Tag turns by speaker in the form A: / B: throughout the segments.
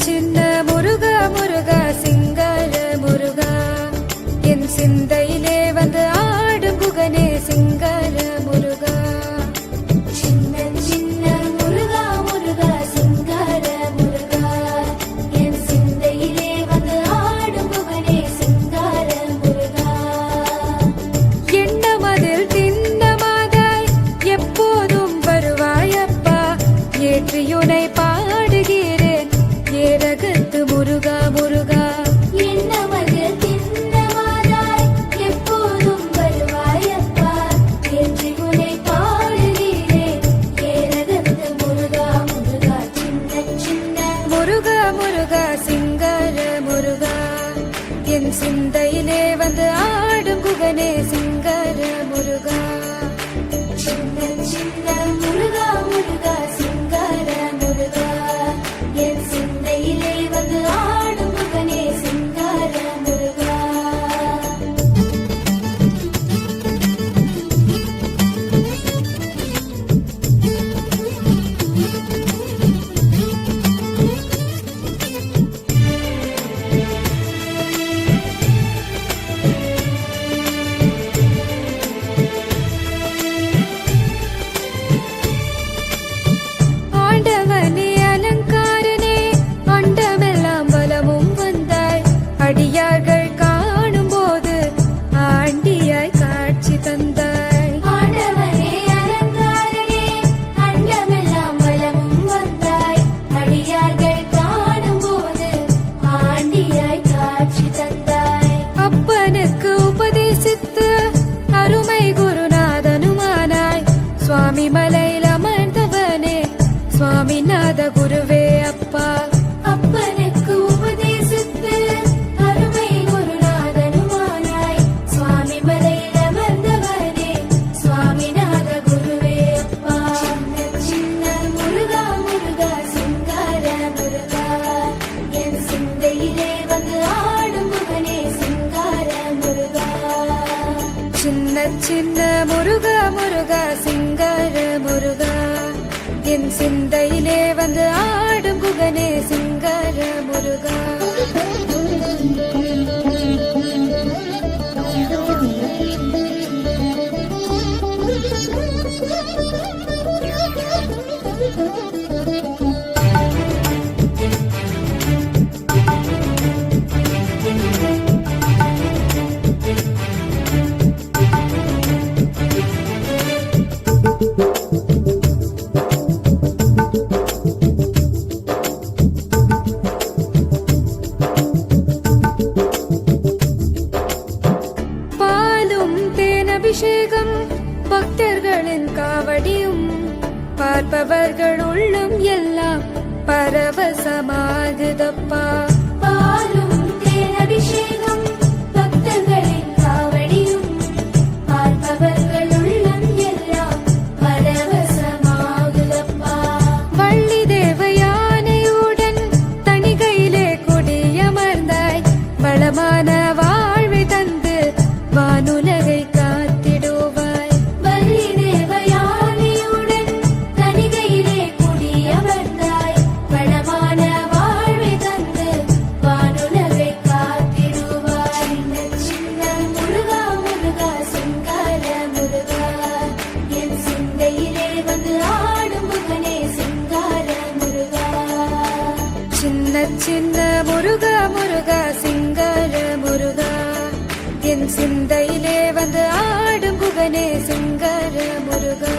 A: சின்ன முருகா முருகா சிங்கார முருகா என் சிந்தையிலே வந்து ஆடும் குகனே சிங்கார முருகா. சின்ன சின்ன முருகா முருகா சிங்கார முருகா என் சிந்தையிலே வந்து ஆடும் குகனே சிங்கார முருகா. எண்ணமதில் திண்ணமாதாய் எப்போதும் வருவாயப்பா ஏற்றியுனை பாடுகிறேன் ஏரகத்து முருகா முருகா. எண்ணமதில் திண்ணமாதாய் எப்போதும் வருவாயப்பா ஏற்றியுனை பாடுகிறேன் ஏரகத்து முருகா முருகா. சின்ன சின்ன முருகா முருகா சிங்கார முருகா என் சிந்தையிலே வந்து ஆடும் குகனே சிங்கார முருகா. சின்ன சின்ன முருகா முருகா சிங்கார முருகா என் சிந்தையிலே வந்து ஆடும் குகனே சிங்கார முருகா. ஆண்டவனே அலங்காரனே அண்டமெல்லாம் பலமும் வந்தாய் அடியார்கள் காணும் போது ஆண்டியாய் காட்சி தந்தாய். ஆண்டவனே அலங்காரனே அண்டமெல்லாம் பலமும் வந்தாய் அடியார்கள் காணும் போது ஆண்டியாய் காட்சி தந்தாய். அப்பனுக்கு உபதேசித்து அருமை குருநாதனுமானாய் சுவாமி மலையில் அமர்ந்தவனே சுவாமிநாத குருவே அப்பா. அப்பனுக்கு உபதேசித்து அருமை குருநாதனுமானாய் சுவாமி மலையில் அமர்ந்தவனே சுவாமிநாத குருவே அப்பா. சின்ன முருகா முருகா சிங்கார முருகா என் சிந்தையிலே வந்து ஆடும் குகனே சிங்கார முருகா. சின்ன சின்ன முருகா முருகா சிங்கார முருகா என் சிந்தையிலே வந்து ஆடும் குகனே சிங்கார முருகா. பாலும் தேனபிஷேகம் பக்தர்களின் காவடியும் பார்ப்பவர்கள் உள்ளம் எல்லாம் பரவசமாகுதப்பா. பாலும் தேனபிஷேகம் பக்தர்களின் காவடியும் பார்ப்பவர்கள் உள்ளம் எல்லாம் பரவசமாகுதப்பா. வள்ளி தேவயானையுடன் தணிகையிலே கொடியமர்ந்தாய் வளமான வாழ்வை தந்து வானுலகை காத்திடுவாய். வள்ளி தேவயானையுடன் தணிகையிலே கொடியமர்ந்தாய் வளமான வாழ்வை தந்து வானுலகை காத்திடுவாய். சின்ன முருகா முருகா சிங்கார முருகா என் சிந்தையிலே வந்து ஆடும் குகனே சிங்கார முருகா. சின்ன சின்ன முருகா முருகா சிங்கார முருகா என் சிந்தையிலே வந்து ஆடும் குகனே சிங்கார முருகா.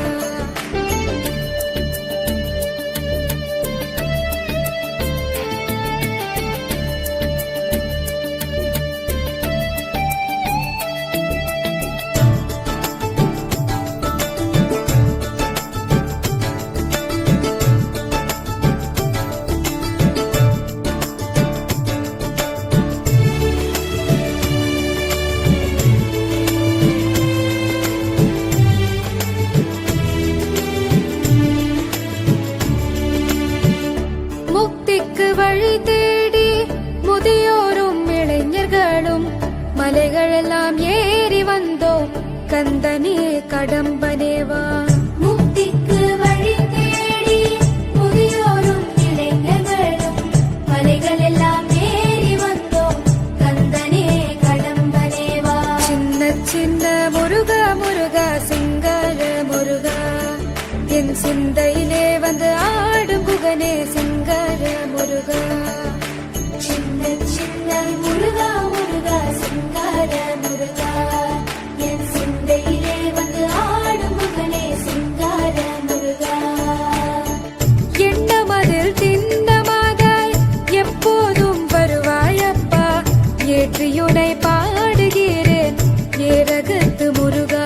A: கந்தனே கடம்பனேவா.
B: முக்திக்கு வழி தேடி முதியோரும் இளைஞர்களும் மலைகள் எல்லாம் ஏறி வந்தோம் கந்தனே கடம்பனேவா.
A: சின்ன சின்ன முருகா முருகா சிங்கார முருகா, என் சிந்தையிலே வந்து ஆடும் குகனே சிங்கார முருகா.
B: சின்ன சின்ன முருகா முருகா சிங்கார முருகா, என் சிந்தையிலே வந்து ஆடும் மகனே சிங்கார முருகா.
A: எண்ணமதில் திண்ணமாகாய் எப்போதும் வருவாயப்பா, ஏற்றியுனை பாடுகிறேன் ஏரகத்து முருகா.